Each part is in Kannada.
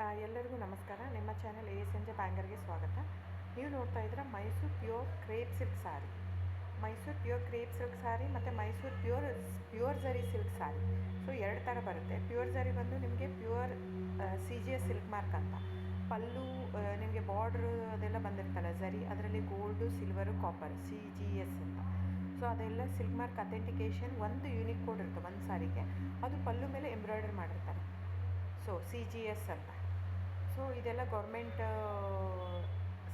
ಎಲ್ಲರಿಗೂ ನಮಸ್ಕಾರ. ನಿಮ್ಮ ಚಾನೆಲ್ ASNJ ಬ್ಯಾಂಗರ್ಗೆ ಸ್ವಾಗತ. ನೀವು ನೋಡ್ತಾ ಇದ್ದೀರಾ ಮೈಸೂರು ಪ್ಯೂರ್ ಕ್ರೇಪ್ ಸಿಲ್ಕ್ ಸಾರಿ. ಮೈಸೂರು ಪ್ಯೂರ್ ಕ್ರೇಪ್ ಸಿಲ್ಕ್ ಸಾರಿ ಮತ್ತು ಮೈಸೂರು ಪ್ಯೂರ್ ಝರಿ ಸಿಲ್ಕ್ ಸಾರಿ. ಸೊ ಎರಡು ಥರ ಬರುತ್ತೆ. ಪ್ಯೂರ್ ಝರಿ ಬಂದು ನಿಮಗೆ ಪ್ಯೂರ್ CGS ಸಿಲ್ಕ್ ಮಾರ್ಕ್ ಅಂತ. ಪಲ್ಲು ನಿಮಗೆ ಬಾರ್ಡ್ರು ಅದೆಲ್ಲ ಬಂದಿರ್ತಲ್ಲ ಝರಿ, ಅದರಲ್ಲಿ ಗೋಲ್ಡು, ಸಿಲ್ವರು, ಕಾಪರ್ CGS ಅಂತ. ಸೊ ಅದೆಲ್ಲ ಸಿಲ್ಕ್ ಮಾರ್ಕ್ ಅಥೆಂಟಿಕೇಷನ್ ಒಂದು ಯೂನಿಕ್ ಕೋಡ್ ಇರುತ್ತೆ ಒಂದು ಸಾರಿಗೆ. ಅದು ಪಲ್ಲು ಮೇಲೆ ಎಂಬ್ರಾಯ್ಡರ್ ಮಾಡಿರ್ತಾರೆ. ಸೊ CGS ಅಂತ. ಸೊ ಇದೆಲ್ಲ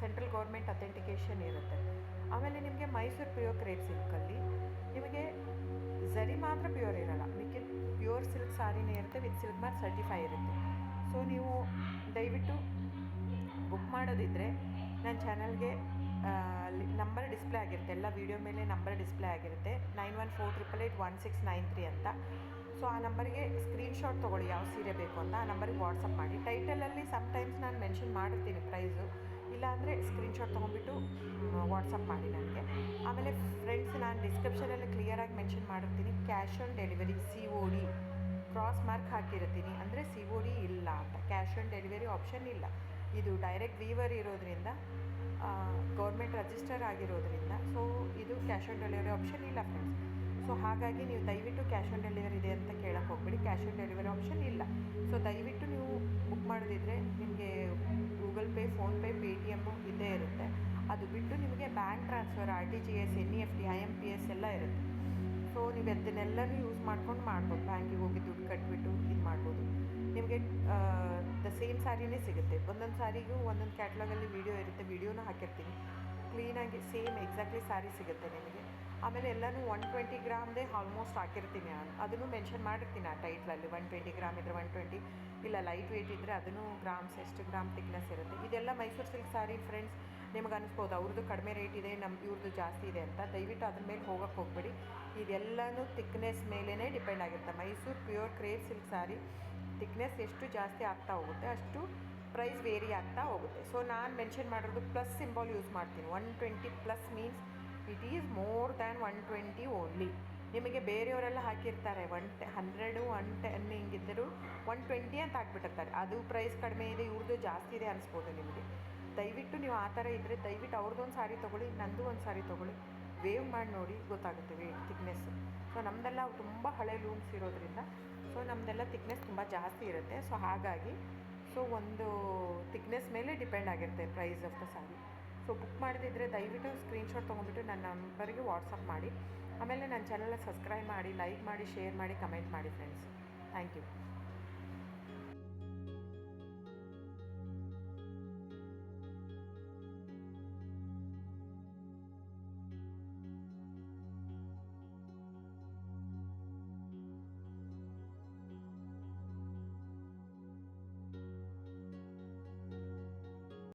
ಸೆಂಟ್ರಲ್ ಗೌರ್ಮೆಂಟ್ ಅಥೆಂಟಿಕೇಷನ್ ಇರುತ್ತೆ. ಆಮೇಲೆ ನಿಮಗೆ ಮೈಸೂರು ಪ್ಯೂರ್ ಕ್ರೇಪ್ ಸಿಲ್ಕಲ್ಲಿ ನಿಮಗೆ ಝರಿ ಮಾತ್ರ ಪ್ಯೂರ್ ಇರೋಲ್ಲ, ಮಿಕ್ಕಿದ ಪ್ಯೂರ್ ಸಿಲ್ಕ್ ಸಾರಿನೇ ಇರುತ್ತೆ, ವಿತ್ ಸಿಲ್ಕ್ ಮಾರ್ಕ್ ಸರ್ಟಿಫೈ ಇರುತ್ತೆ. ಸೊ ನೀವು ದಯವಿಟ್ಟು ಬುಕ್ ಮಾಡೋದಿದ್ದರೆ ನನ್ನ ಚಾನಲ್ಗೆ ನಂಬರ್ ಡಿಸ್ಪ್ಲೇ ಆಗಿರುತ್ತೆ, ಎಲ್ಲ ವೀಡಿಯೋ ಮೇಲೆ ನಂಬರ್ ಡಿಸ್ಪ್ಲೇ ಆಗಿರುತ್ತೆ, 9148881693 ಅಂತ. ಸೊ ಆ ನಂಬರ್ಗೆ ಸ್ಕ್ರೀನ್ಶಾಟ್ ತೊಗೊಳ್ಳಿ ಯಾವ ಸೀರೆ ಬೇಕು ಅಂತ, ಆ ನಂಬರ್ಗೆ ವಾಟ್ಸಪ್ ಮಾಡಿ. ಟೈಟಲಲ್ಲಿ ಸಮ್ಟೈಮ್ಸ್ ನಾನು ಮೆನ್ಷನ್ ಮಾಡಿರ್ತೀನಿ ಪ್ರೈಸು, ಇಲ್ಲಾಂದರೆ ಸ್ಕ್ರೀನ್ಶಾಟ್ ತೊಗೊಂಡ್ಬಿಟ್ಟು ವಾಟ್ಸಪ್ ಮಾಡಿ ನನಗೆ. ಆಮೇಲೆ ಫ್ರೆಂಡ್ಸ್, ನಾನು ಡಿಸ್ಕ್ರಿಪ್ಷನಲ್ಲಿ ಕ್ಲಿಯರಾಗಿ ಮೆನ್ಷನ್ ಮಾಡಿರ್ತೀನಿ, cash on delivery COD cross mark ಹಾಕಿರ್ತೀನಿ, ಅಂದರೆ COD ಇಲ್ಲ ಅಂತ, ಕ್ಯಾಶ್ ಆನ್ ಡೆಲಿವರಿ ಆಪ್ಷನ್ ಇಲ್ಲ. ಇದು ಡೈರೆಕ್ಟ್ ವೀವರ್ ಇರೋದ್ರಿಂದ, ಗೌರ್ಮೆಂಟ್ ರಿಜಿಸ್ಟರ್ ಆಗಿರೋದ್ರಿಂದ, ಸೊ ಇದು ಕ್ಯಾಶ್ ಆನ್ ಡೆಲಿವರಿ ಆಪ್ಷನ್ ಇಲ್ಲ ಫ್ರೆಂಡ್ಸ್. ಸೊ ಹಾಗಾಗಿ ನೀವು ದಯವಿಟ್ಟು ಕ್ಯಾಶ್ ಆನ್ ಡೆಲಿವರಿ ಇದೆ ಅಂತ ಕೇಳಕ್ಕೆ ಹೋಗ್ಬೇಡಿ, ಕ್ಯಾಶ್ ಆನ್ ಡೆಲಿವರಿ ಆಪ್ಷನ್ ಇಲ್ಲ. ಸೊ ದಯವಿಟ್ಟು ನೀವು ಬುಕ್ ಮಾಡೋದಿದ್ರೆ ನಿಮಗೆ ಗೂಗಲ್ ಪೇ, ಫೋನ್ಪೇ, Paytm ಇದ್ದೇ ಇರುತ್ತೆ. ಅದು ಬಿಟ್ಟು ನಿಮಗೆ bank transfer, RTGS, NEFT, IMPS ಎಲ್ಲ ಇರುತ್ತೆ. ಸೊ ನೀವು ಅದನ್ನೆಲ್ಲನೂ ಯೂಸ್ ಮಾಡ್ಕೊಂಡು ಮಾಡ್ಬೋದು. ಬ್ಯಾಂಕಿಗೆ ಹೋಗಿ ದುಡ್ಡು ಕಟ್ಬಿಟ್ಟು ಇದು ಮಾಡ್ಬೋದು. ನಿಮಗೆ ದ ಸೇಮ್ ಸ್ಯಾರಿನೇ ಸಿಗುತ್ತೆ. ಒಂದೊಂದು ಸ್ಯಾರಿಗೂ ಒಂದೊಂದು ಕ್ಯಾಟ್ಲಾಗಲ್ಲಿ ವೀಡಿಯೋ ಇರುತ್ತೆ, ವೀಡಿಯೋನೂ ಹಾಕಿರ್ತೀನಿ. ಕ್ಲೀನಾಗಿ ಸೇಮ್ ಎಕ್ಸಾಕ್ಟ್ಲಿ ಸ್ಯಾರಿ ಸಿಗುತ್ತೆ ನಿಮಗೆ. ಆಮೇಲೆ ಎಲ್ಲನೂ 120 ಗ್ರಾಮ್ದೇ ಆಲ್ಮೋಸ್ಟ್ ಹಾಕಿರ್ತೀನಿ ನಾನು, ಅದನ್ನು ಮೆನ್ಷನ್ ಮಾಡಿರ್ತೀನಿ ಆ ಟೈಟ್ಲಲ್ಲಿ. 120 ಗ್ರಾಮ್ ಇದ್ದರೆ 120, ಇಲ್ಲ ಲೈಟ್ ವೆಯ್ಟ್ ಇದ್ದರೆ ಅದನ್ನು ಗ್ರಾಮ್ಸ್ ಎಷ್ಟು ಗ್ರಾಮ್ ತಿಕ್ನೆಸ್ ಇರುತ್ತೆ. ಇದೆಲ್ಲ ಮೈಸೂರು ಸಿಲ್ಕ್ ಸ್ಯಾರಿ ಫ್ರೆಂಡ್ಸ್. ನಿಮ್ಗೆ ಅನಿಸ್ಬೋದು ಅವ್ರದ್ದು ಕಡಿಮೆ ರೇಟ್ ಇದೆ, ಇವ್ರದ್ದು ಜಾಸ್ತಿ ಇದೆ ಅಂತ. ದಯವಿಟ್ಟು ಅದ್ರ ಮೇಲೆ ಹೋಗೋಕ್ಕೆ ಹೋಗಬೇಡಿ. ಇದೆಲ್ಲನೂ ತಿಕ್ನೆಸ್ ಮೇಲೇ ಡಿಪೆಂಡ್ ಆಗಿರುತ್ತೆ. Mysuru pure crepe silk sari thickness ಎಷ್ಟು ಜಾಸ್ತಿ ಆಗ್ತಾ ಹೋಗುತ್ತೆ ಅಷ್ಟು ಪ್ರೈಸ್ ವೇರಿ ಆಗ್ತಾ ಹೋಗುತ್ತೆ. ಸೊ ನಾನು ಮೆನ್ಷನ್ ಮಾಡಿರೋದು ಪ್ಲಸ್ ಸಿಂಬಲ್ ಯೂಸ್ ಮಾಡ್ತೀನಿ. 120 plus means it is more than 120 only. ನಿಮಗೆ ಬೇರೆಯವರೆಲ್ಲ ಹಾಕಿರ್ತಾರೆ 100, 110 ಹಿಂಗಿದ್ದರೂ 120 ಅಂತ ಹಾಕ್ಬಿಟ್ಟಿರ್ತಾರೆ. ಅದು ಪ್ರೈಸ್ ಕಡಿಮೆ ಇದೆ, ಇವ್ರದ್ದು ಜಾಸ್ತಿ ಇದೆ ಅನಿಸ್ಬೋದು ನಿಮಗೆ. ದಯವಿಟ್ಟು ನೀವು ಆ ಥರ ಇದ್ದರೆ ದಯವಿಟ್ಟು ಅವ್ರದ್ದೊಂದು ಸಾರಿ ತೊಗೊಳ್ಳಿ, ನಂದು ಒಂದು ಸಾರಿ ತೊಗೊಳ್ಳಿ, ವೇವ್ ಮಾಡಿ ನೋಡಿ, ಗೊತ್ತಾಗುತ್ತೆ ವೇಟ್ ತಿಕ್ನೆಸ್ಸು. ಸೊ ನಮ್ಮದೆಲ್ಲ ತುಂಬ ಹಳೆ ಲೂಮ್ಸ್ ಇರೋದ್ರಿಂದ, ಸೊ ನಮ್ಮದೆಲ್ಲ ತಿಕ್ನೆಸ್ ತುಂಬ ಜಾಸ್ತಿ ಇರುತ್ತೆ. ಸೊ ಹಾಗಾಗಿ ಒಂದು ತಿಕ್ನೆಸ್ ಮೇಲೆ ಡಿಪೆಂಡ್ ಆಗಿರುತ್ತೆ price of the saree. So book ಮಾಡಿದಿದ್ರೆ ದಯವಿಟ್ಟು ಸ್ಕ್ರೀನ್ಶಾಟ್ ತೊಗೊಂಡ್ಬಿಟ್ಟು ನನ್ನ ನಂಬರಿಗೆ ವಾಟ್ಸಪ್ ಮಾಡಿ. ಆಮೇಲೆ ನನ್ನ ಚಾನಲ್ನ ಸಬ್ಸ್ಕ್ರೈಬ್ ಮಾಡಿ, ಲೈಕ್ ಮಾಡಿ, ಶೇರ್ ಮಾಡಿ, ಕಮೆಂಟ್ ಮಾಡಿ ಫ್ರೆಂಡ್ಸ್. Thank you.